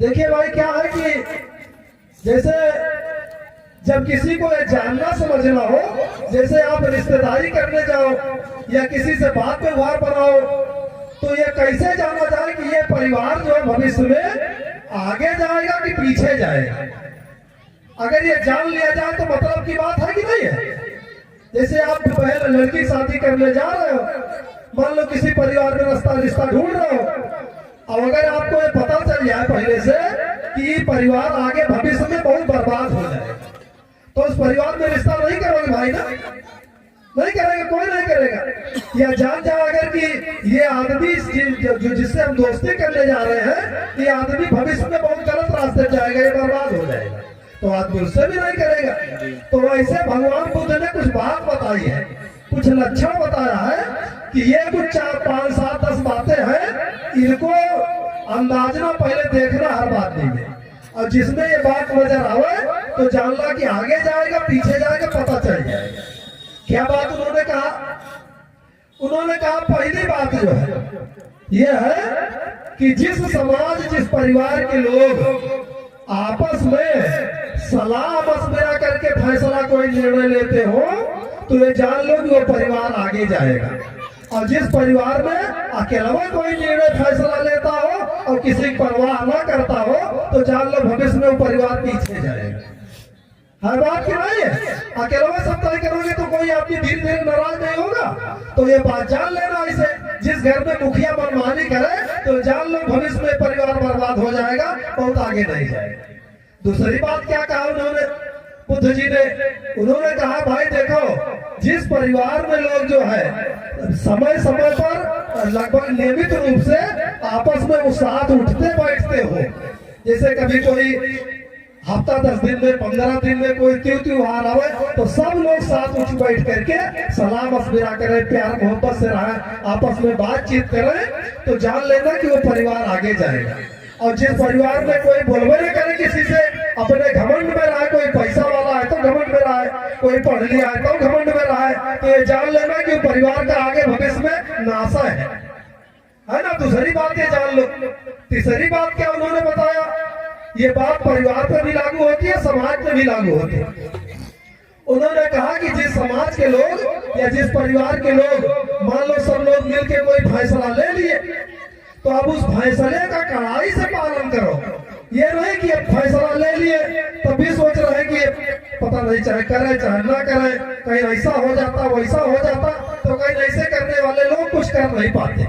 देखिए भाई क्या है कि जैसे जब किसी को ये जानना समझना हो, जैसे आप रिश्तेदारी करने जाओ या किसी से बात व्यवहार बनाओ, तो ये कैसे जाना जाए कि ये परिवार जो है भविष्य में आगे जाएगा कि पीछे जाएगा। अगर ये जान लिया जाए तो मतलब की बात है कि नहीं है। जैसे आप पहले लड़की शादी करने जा रहे हो, मान लो किसी परिवार में रिश्ता ढूंढ रहे हो, अब अगर आपको ये पता चल जाए पहले से कि परिवार आगे भविष्य में बहुत बर्बाद हो जाएगा, तो उस परिवार में रिश्ता नहीं करोगे भाई ना, नहीं करेगा, कोई नहीं करेगा। या जान जाओ अगर कि ये आदमी जो जिससे हम दोस्ती करने जा रहे हैं, ये आदमी भविष्य में बहुत गलत रास्ते जाएगा, ये बर्बाद हो जाएगा, तो आदमी उससे भी नहीं करेगा। तो वैसे भगवान बुद्ध ने कुछ बात बताई है, कुछ लक्षण बताया है कि ये कुछ 4, 5, 7, 10 बातें हैं, इनको अंदाजना पहले देखना हर बात में, और जिसमें ये बात नजर आवे तो जानना कि आगे जाएगा पीछे जाएगा पता चल जाएगा। क्या बात उन्होंने कहा? उन्होंने कहा पहली बात जो है ये है कि जिस समाज जिस परिवार के लोग आपस में सलाह मशवरा करके फैसला कोई निर्णय लेते हो, तो ये जान लो कि वो परिवार आगे जाएगा। और जिस परिवार में अकेला कोई निर्णय फैसला लेता हो और किसी की परवाह ना करता हो, तो जान लो भविष्य में वो परिवार पीछे जाएगा। हर बात की नहीं है, अकेला सब तय करोगे तो कोई आपकी धीरे धीरे नाराज नहीं होगा। तो ये बात जान लेना इसे, जिस घर में मुखिया मनमानी करे तो जान लो भविष्य में परिवार बर्बाद हो जाएगा, बहुत आगे नहीं जाएगा। दूसरी बात क्या कहा उन्होंने, बुद्ध जी ने? उन्होंने कहा भाई देखो, जिस परिवार में लोग जो है समय समय पर लगभग नियमित रूप से आपस में वो साथ उठते बैठते हो, जैसे कभी कोई हफ्ता 10 दिन में 15 दिन में कोई त्योहार आवे तो सब लोग साथ उठ बैठ करके सलाह मशवरा करें, प्यार मोहब्बत से रहें, आपस में बातचीत करें, तो जान लेना कि वो परिवार आगे जाएगा। और जिस परिवार में कोई बोलबे न करे किसी से, अपने घमंड में रहा है, कोई पैसा वाला है तो घमंड में रहा है, कोई पढ़ लिया है तो घमंड में रहा है, तो ये जान लेना कि परिवार का आगे भविष्य में नासा है ना। दूसरी बात ये जान लो। तीसरी बात क्या उन्होंने बताया, ये बात परिवार पर भी लागू होती है, समाज पर भी लागू होती है। उन्होंने कहा कि जिस समाज के लोग या जिस परिवार के लोग, मान लो सब लोग मिलकर कोई फैसला ले लिए, तो अब उस फैसले का कड़ाई से पालन करो। ये नहीं कि अब फैसला ले लिए तब भी सोच रहे हैं कि पता नहीं चाहे करे चाहे ना करे, कहीं ऐसा हो जाता वैसा हो जाता, तो कहीं ऐसे करने वाले लोग कुछ कर नहीं पाते।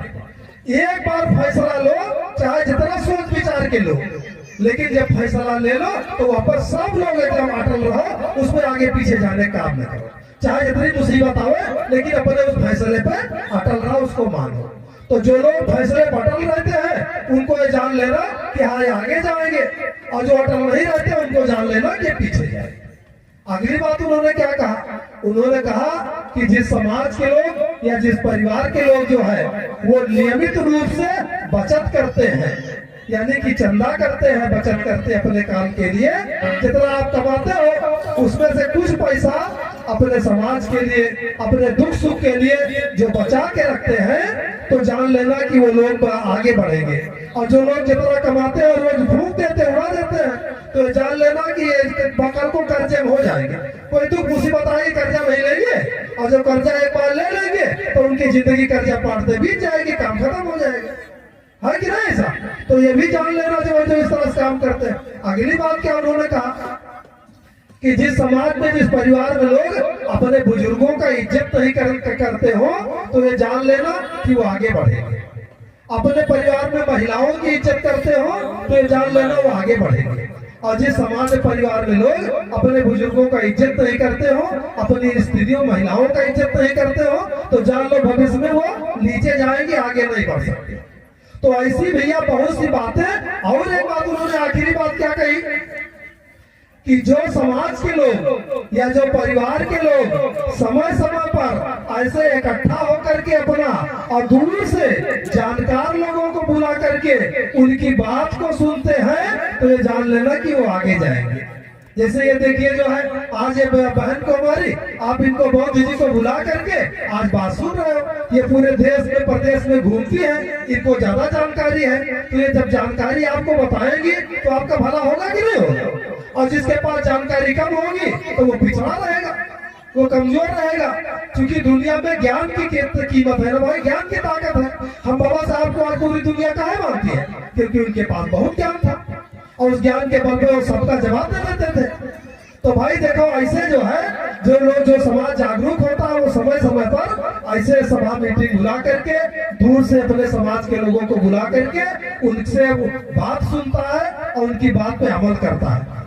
एक बार फैसला लो, चाहे जितना सोच विचार के लो, लेकिन जब फैसला ले लो तो वहां पर सब लोग एकदम अटल रहो, उसमें आगे पीछे जाने का काम न करो। चाहे जितनी मुसीबत आवे, लेकिन अपने उस फैसले पे अटल रहो, उसको मानो। तो जो लोग फैसले पर अटल रहते हैं उनको ये जान लेना कि हाँ आगे जाएंगे, और जो अटल नहीं रहते उनको जान लेना कि पीछे जाएंगे। अगली बात उन्होंने क्या कहा? उन्होंने कहा कि जिस समाज के लोग या जिस परिवार के लोग जो है वो नियमित रूप से बचत करते हैं, यानी कि चंदा करते हैं, बचत करते हैं अपने काम के लिए, जितना आप कमाते हो उसमें से कुछ पैसा अपने समाज के लिए, अपने दुख सुख के लिए जो बचा के रखते हैं, तो जान लेना कि वो लोग आगे बढ़ेंगे। और जो लोग जितना कमाते हैं रोज फूंक देते उड़ा देते हैं, तो जान लेना कि कल को कर्जे में हो जाएंगे। कोई दुख मुसीबत आएगी कर्जा नहीं लेंगे, और जब कर्जा एक बार ले लेंगे तो उनकी जिंदगी कर्जा पाटते बीत जाएगी, काम खत्म हो जाएगा, है कि नहीं ऐसा? तो ये भी जान लेना जो इस तरह से काम करते हैं। अगली बात क्या उन्होंने कहा कि जिस समाज में जिस परिवार में लोग अपने बुजुर्गों का इज्जत नहीं करते हो, तो ये जान लेना कि वो आगे बढ़ेंगे। अपने परिवार में महिलाओं की इज्जत करते हो, तो ये जान लेना वो आगे बढ़ेंगे। और जिस समाज परिवार में लोग अपने बुजुर्गों का इज्जत नहीं करते हो, अपनी स्त्रियों महिलाओं का इज्जत नहीं करते हो, तो जान लो भविष्य में वो नीचे जाएंगे, आगे नहीं बढ़ सकते। तो ऐसी भैया बहुत सी बातें। और एक बात उन्होंने आखिरी बात क्या कही कि जो समाज के लोग या जो परिवार के लोग समय समय पर ऐसे इकट्ठा होकर के अपना और दूर से जानकार लोगों को बुला करके उनकी बात को सुनते हैं, तो ये जान लेना कि वो आगे जाएंगे। जैसे ये देखिए जो है आज ये बहन को हमारी, आप इनको बौद्ध जी को बुला करके आज बात सुन रहे हो। ये पूरे देश में प्रदेश में घूमती है, इनको ज्यादा जानकारी है, तो ये जब जानकारी आपको बताएंगी तो आपका भला होगा कि नहीं होगा। और जिसके पास जानकारी कम होगी तो वो पिछड़ा रहेगा, वो कमजोर रहेगा। क्योंकि दुनिया में ज्ञान की कीमत है ना भाई, ज्ञान की ताकत है। हम बाबा साहब को आज पूरी दुनिया काहे मानती है? क्योंकि उनके पास बहुत ज्ञान था और उस ज्ञान के बल पे वो सबका जवाब दे देते थे। तो भाई देखो ऐसे जो है, जो लोग, जो समाज जागरूक होता है, वो समय समय पर ऐसे सभा मीटिंग बुला करके दूर से अपने समाज के लोगों को बुला करके उनसे बात सुनता है और उनकी बात पे अमल करता है।